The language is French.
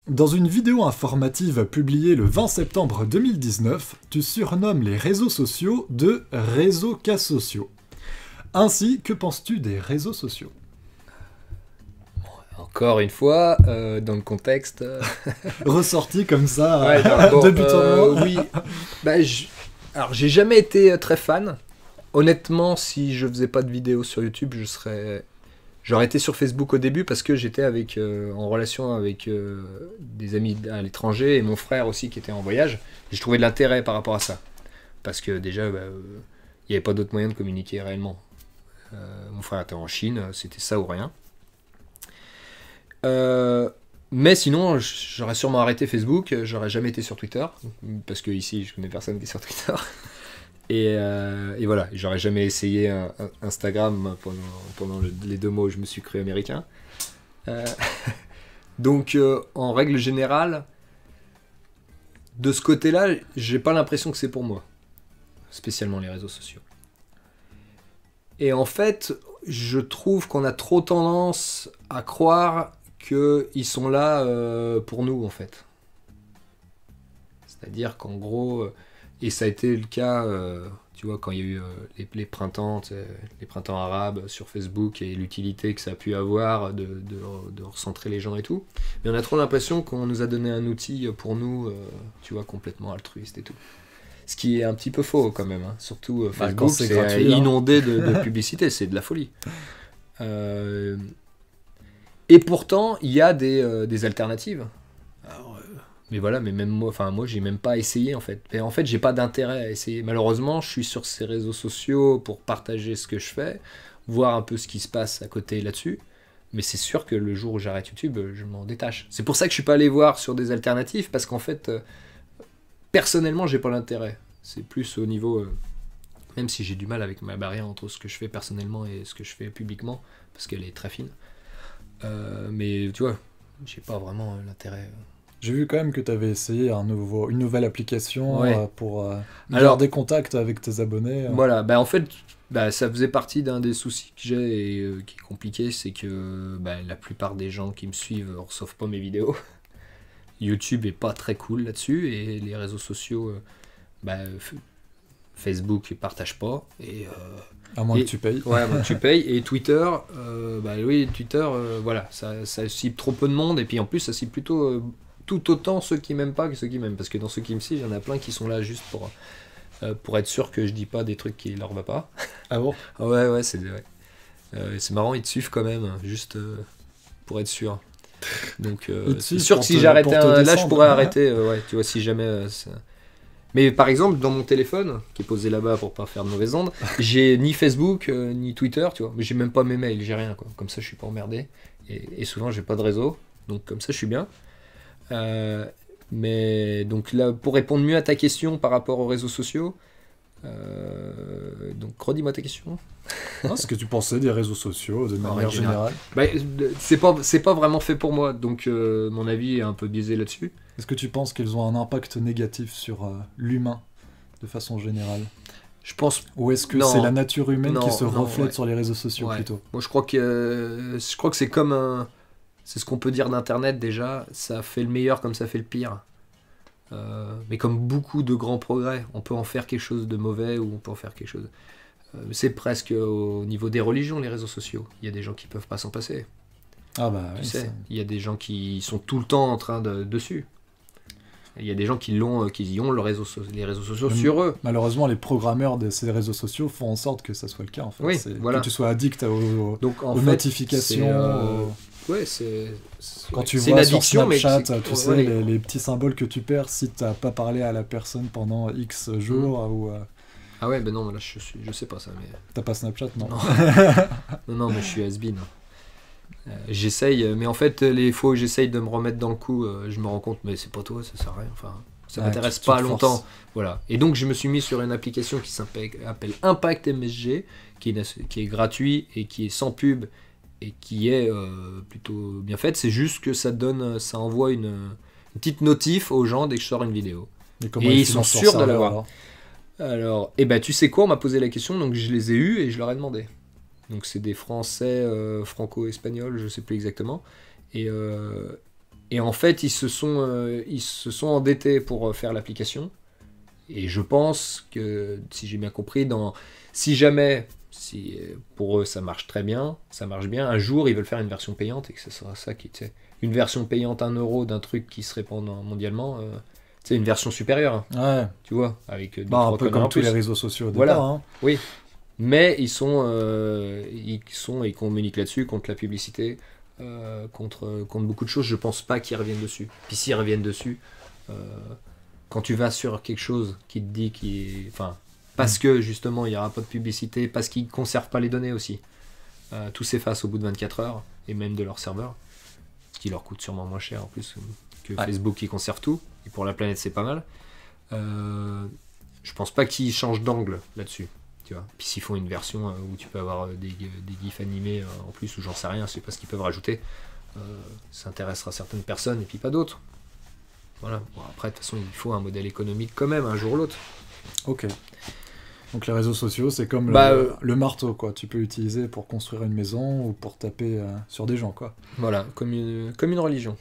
Dans une vidéo informative publiée le 20 septembre 2019, tu surnommes les réseaux sociaux de réseaux cas sociaux. Ainsi, que penses-tu des réseaux sociaux? Encore une fois, dans le contexte... Ressorti comme ça, ouais, bon, de but en blanc. Oui, alors j'ai jamais été très fan. Honnêtement, si je faisais pas de vidéos sur YouTube, j'aurais été sur Facebook au début parce que j'étais en relation avec des amis à l'étranger et mon frère aussi qui était en voyage. Et je trouvais de l'intérêt par rapport à ça. Parce que déjà, il n'y avait pas d'autre moyen de communiquer réellement. Mon frère était en Chine, c'était ça ou rien. Mais sinon, j'aurais sûrement arrêté Facebook, j'aurais jamais été sur Twitter. Parce que ici, je connais personne qui est sur Twitter. Et voilà, j'aurais jamais essayé Instagram pendant les 2 mois où je me suis cru américain. Donc, en règle générale, de ce côté-là, j'ai pas l'impression que c'est pour moi, spécialement les réseaux sociaux. Et en fait, je trouve qu'on a trop tendance à croire qu'ils sont là pour nous, en fait. C'est-à-dire qu'en gros... Et ça a été le cas, tu vois, quand il y a eu les printemps arabes sur Facebook et l'utilité que ça a pu avoir de recentrer les gens et tout. Mais on a trop l'impression qu'on nous a donné un outil pour nous, tu vois, complètement altruiste et tout. Ce qui est un petit peu faux quand même, hein. Surtout Facebook, c'est gratuit, inondé de publicité, c'est de la folie. Et pourtant, il y a des alternatives. Alors, mais voilà, mais même moi, j'ai même pas essayé en fait. Et en fait, j'ai pas d'intérêt à essayer. Malheureusement, je suis sur ces réseaux sociaux pour partager ce que je fais, voir un peu ce qui se passe à côté là-dessus. Mais c'est sûr que le jour où j'arrête YouTube, je m'en détache. C'est pour ça que je suis pas allé voir sur des alternatives, parce qu'en fait, personnellement, j'ai pas l'intérêt. C'est plus au niveau, même si j'ai du mal avec ma barrière entre ce que je fais personnellement et ce que je fais publiquement, parce qu'elle est très fine. Mais tu vois, j'ai pas vraiment l'intérêt. J'ai vu quand même que tu avais essayé une nouvelle application pour garder contact avec tes abonnés. Voilà, en fait, ça faisait partie d'un des soucis que j'ai et qui est compliqué, c'est que la plupart des gens qui me suivent ne reçoivent pas mes vidéos. YouTube est pas très cool là-dessus et les réseaux sociaux, Facebook ne partage pas. À moins que tu payes. Ouais, à moins que tu payes. Et Twitter, oui, Twitter, voilà, ça cible trop peu de monde et puis en plus, ça cible plutôt... tout autant ceux qui m'aiment pas que ceux qui m'aiment, parce que dans ceux qui me suivent, il y en a plein qui sont là juste pour être sûr que je dis pas des trucs qui leur va pas. Ah bon? Ouais, c'est marrant, ils te suivent quand même, juste pour être sûr. Donc c'est sûr que si j'arrêtais là, je pourrais arrêter, tu vois, si jamais... Mais par exemple, dans mon téléphone, qui est posé là-bas pour pas faire de mauvaises ondes, j'ai ni Facebook, ni Twitter, tu vois, mais j'ai même pas mes mails, j'ai rien, quoi. Comme ça, je suis pas emmerdé. Et souvent, j'ai pas de réseau, donc comme ça, je suis bien. Mais donc là, pour répondre mieux à ta question par rapport aux réseaux sociaux, donc redis-moi ta question. Ce que tu pensais des réseaux sociaux de manière générale. C'est pas vraiment fait pour moi, donc mon avis est un peu biaisé là-dessus. Est-ce que tu penses qu'ils ont un impact négatif sur l'humain de façon générale? Je pense. Ou est-ce que c'est la nature humaine qui se reflète sur les réseaux sociaux plutôt? Moi, je crois que c'est comme c'est ce qu'on peut dire d'Internet déjà, ça fait le meilleur comme ça fait le pire. Mais comme beaucoup de grands progrès, on peut en faire quelque chose de mauvais ou on peut en faire quelque chose... c'est presque au niveau des religions, les réseaux sociaux. Il y a des gens qui peuvent pas s'en passer. Ah bah tu sais, il y a des gens qui sont tout le temps en train dessus. Il y a des gens qui ont les réseaux sociaux sur eux. Malheureusement, les programmeurs de ces réseaux sociaux font en sorte que ça soit le cas. En fait. Oui, voilà. Que tu sois addict aux notifications. Quand tu vois sur Snapchat, tu sais, les petits symboles que tu perds si tu n'as pas parlé à la personne pendant X jours. Ah ouais, non, là je sais pas ça. Mais... T'as pas Snapchat, non? Non, mais je suis has-been. J'essaye, mais en fait, les fois où j'essaye de me remettre dans le coup, je me rends compte, mais c'est pas toi, ça sert à rien. Enfin, ça m'intéresse pas longtemps. Voilà. Et donc, je me suis mis sur une application qui s'appelle Impact MSG, qui est gratuit et qui est sans pub et qui est plutôt bien faite. C'est juste que ça envoie une petite notif aux gens dès que je sors une vidéo. Et ils sont sûrs de l'avoir. Alors, tu sais quoi, on m'a posé la question, donc je les ai eus et je leur ai demandé. Donc c'est des Français franco-espagnols, je sais plus exactement. Et en fait, ils se sont endettés pour faire l'application. Et je pense que, si j'ai bien compris, si pour eux ça marche très bien, ça marche bien, un jour ils veulent faire une version payante et que ce sera ça qui, tu sais, une version payante 1 € d'un truc qui se répand mondialement, c'est une version supérieure, Ouais. tu vois, avec deux, Bah, un trois peu conneries en comme tous plus. les réseaux sociaux au Voilà. départ. Hein. Oui, mais ils communiquent là-dessus contre la publicité, contre beaucoup de choses. Je pense pas qu'ils reviennent dessus. Puis s'ils reviennent dessus, euh, quand tu vas sur quelque chose qui te dit enfin, parce que justement il n'y aura pas de publicité, parce qu'ils ne conservent pas les données aussi, tout s'efface au bout de 24 heures, et même de leur serveur, ce qui leur coûte sûrement moins cher en plus que Facebook qui conserve tout, et pour la planète c'est pas mal. Je pense pas qu'ils changent d'angle là-dessus. Tu vois. Puis s'ils font une version où tu peux avoir des gifs animés en plus, ou j'en sais rien, je sais pas ce qu'ils peuvent rajouter, ça intéressera certaines personnes et puis pas d'autres. Voilà. Bon, après, de toute façon, il faut un modèle économique quand même, un jour ou l'autre. Ok. Donc les réseaux sociaux, c'est comme le marteau, quoi. Tu peux l'utiliser pour construire une maison ou pour taper sur des gens, quoi. Voilà, comme une religion.